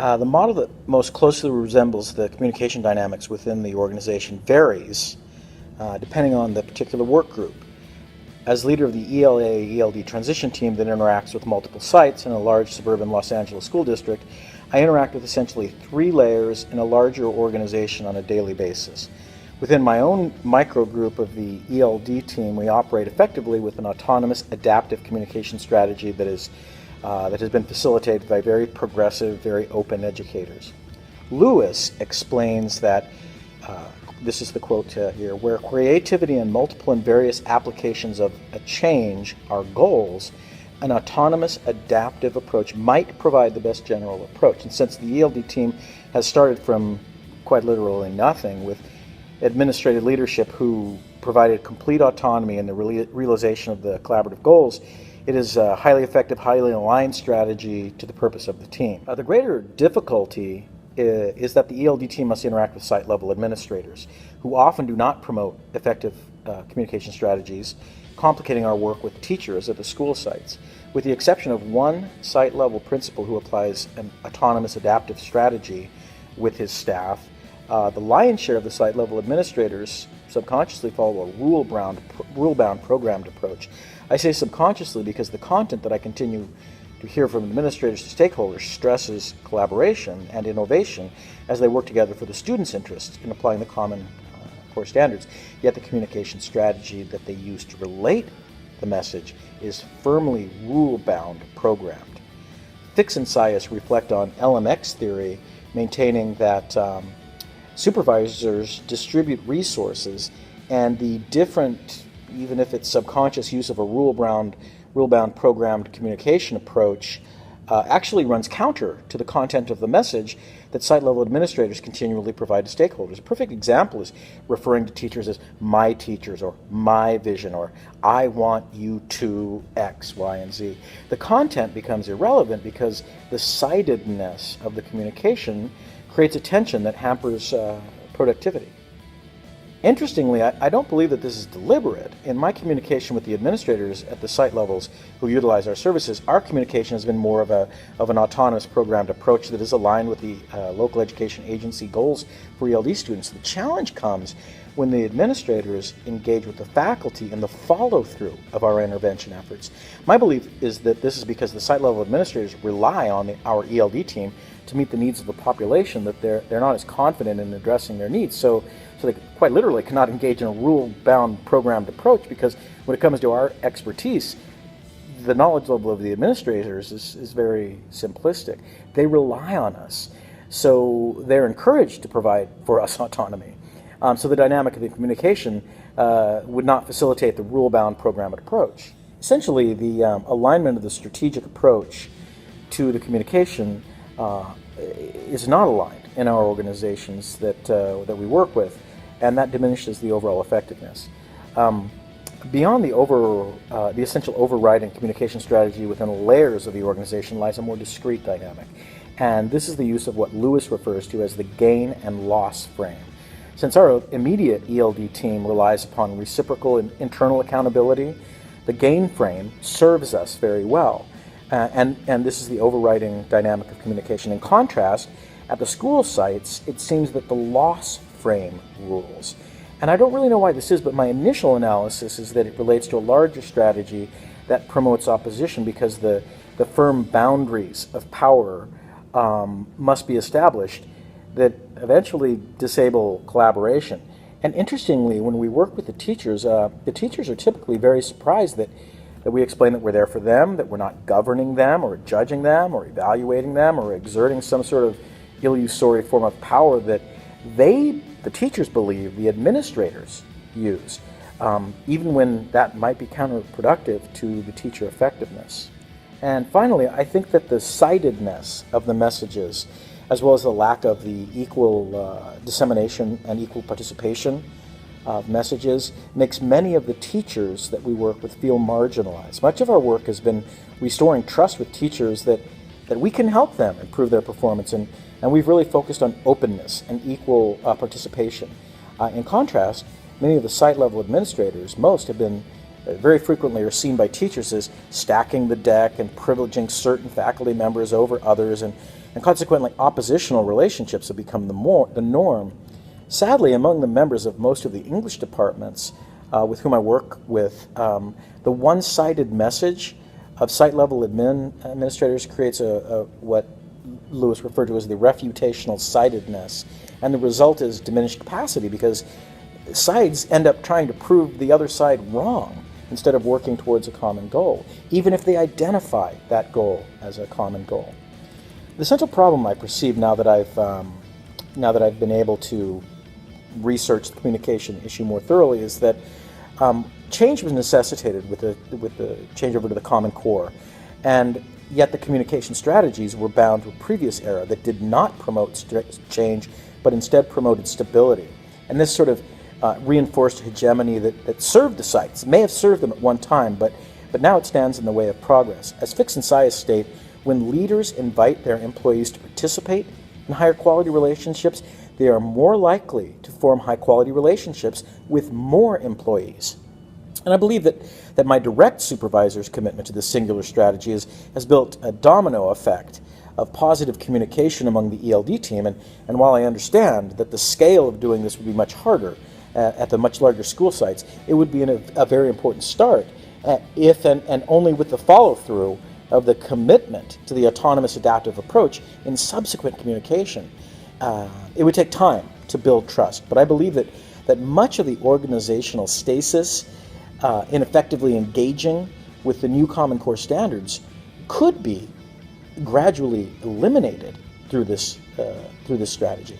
The model that most closely resembles the communication dynamics within the organization varies depending on the particular work group. As leader of the ELA-ELD transition team that interacts with multiple sites in a large suburban Los Angeles school district, I interact with essentially 3 layers in a larger organization on a daily basis. Within my own micro group of the ELD team, we operate effectively with an autonomous adaptive communication strategy that has been facilitated by very progressive, very open educators. Lewis explains that, this is the quote here, where creativity and multiple and various applications of a change are goals, an autonomous adaptive approach might provide the best general approach. And since the ELD team has started from quite literally nothing with administrative leadership who provided complete autonomy in the realization of the collaborative goals, it is a highly effective, highly aligned strategy to the purpose of the team. The greater difficulty is that the ELD team must interact with site-level administrators who often do not promote effective communication strategies, complicating our work with teachers at the school sites. With the exception of one site-level principal who applies an autonomous adaptive strategy with his staff, the lion's share of the site-level administrators subconsciously follow a rule-bound programmed approach. I say subconsciously because the content that I continue to hear from administrators to stakeholders stresses collaboration and innovation as they work together for the students' interests in applying the common core standards. Yet the communication strategy that they use to relate the message is firmly rule-bound programmed. Fix and Sias reflect on LMX theory, maintaining that supervisors distribute resources, and the different, even if it's subconscious, use of a rule-bound programmed communication approach actually runs counter to the content of the message that site-level administrators continually provide to stakeholders. A perfect example is referring to teachers as my teachers, or my vision, or I want you to X, Y, and Z. The content becomes irrelevant because the sightedness of the communication creates a tension that hampers productivity. Interestingly, I don't believe that this is deliberate. In my communication with the administrators at the site levels who utilize our services, our communication has been more of an autonomous programmed approach that is aligned with the local education agency goals for ELD students. The challenge comes when the administrators engage with the faculty in the follow-through of our intervention efforts. My belief is that this is because the site-level administrators rely on our ELD team to meet the needs of the population, that they're not as confident in addressing their needs. So they quite literally cannot engage in a rule-bound programmed approach, because when it comes to our expertise, the knowledge level of the administrators is very simplistic. They rely on us, so they're encouraged to provide for us autonomy. So the dynamic of the communication would not facilitate the rule-bound programmed approach. Essentially, the alignment of the strategic approach to the communication is not aligned in our organizations that we work with, and that diminishes the overall effectiveness. Beyond the essential overriding communication strategy within the layers of the organization lies a more discrete dynamic, and this is the use of what Lewis refers to as the gain and loss frame. Since our immediate ELD team relies upon reciprocal and internal accountability, the gain frame serves us very well. And this is the overriding dynamic of communication. In contrast, at the school sites, it seems that the loss frame rules. And I don't really know why this is, but my initial analysis is that it relates to a larger strategy that promotes opposition, because the firm boundaries of power must be established that eventually disable collaboration. And interestingly, when we work with the teachers are typically very surprised that we explain that we're there for them, that we're not governing them or judging them or evaluating them or exerting some sort of illusory form of power that the teachers believe the administrators use, even when that might be counterproductive to the teacher effectiveness. And finally, I think that the sightedness of the messages, as well as the lack of the equal dissemination and equal participation of messages, makes many of the teachers that we work with feel marginalized. Much of our work has been restoring trust with teachers that we can help them improve their performance, and we've really focused on openness and equal participation. In contrast, many of the site-level administrators, most have been very frequently are seen by teachers as stacking the deck and privileging certain faculty members over others, and and consequently oppositional relationships have become the norm. Sadly, among the members of most of the English departments with whom I work with, the one-sided message of site-level administrators creates what Lewis referred to as the refutational sidedness, and the result is diminished capacity because sides end up trying to prove the other side wrong instead of working towards a common goal, even if they identify that goal as a common goal. The central problem I perceive now that I've been able to research the communication issue more thoroughly is that change was necessitated with the changeover to the Common Core, and yet the communication strategies were bound to a previous era that did not promote change, but instead promoted stability. And this sort of reinforced hegemony that served the sites. It may have served them at one time, but now it stands in the way of progress. As Fix and Sias state, when leaders invite their employees to participate in higher quality relationships, they are more likely to form high quality relationships with more employees. And I believe that my direct supervisor's commitment to this singular strategy has built a domino effect of positive communication among the ELD team. And while I understand that the scale of doing this would be much harder at the much larger school sites, it would be a very important start if and only with the follow-through of the commitment to the autonomous adaptive approach in subsequent communication. It would take time to build trust, but I believe that much of the organizational stasis in effectively engaging with the new Common Core standards could be gradually eliminated through this strategy.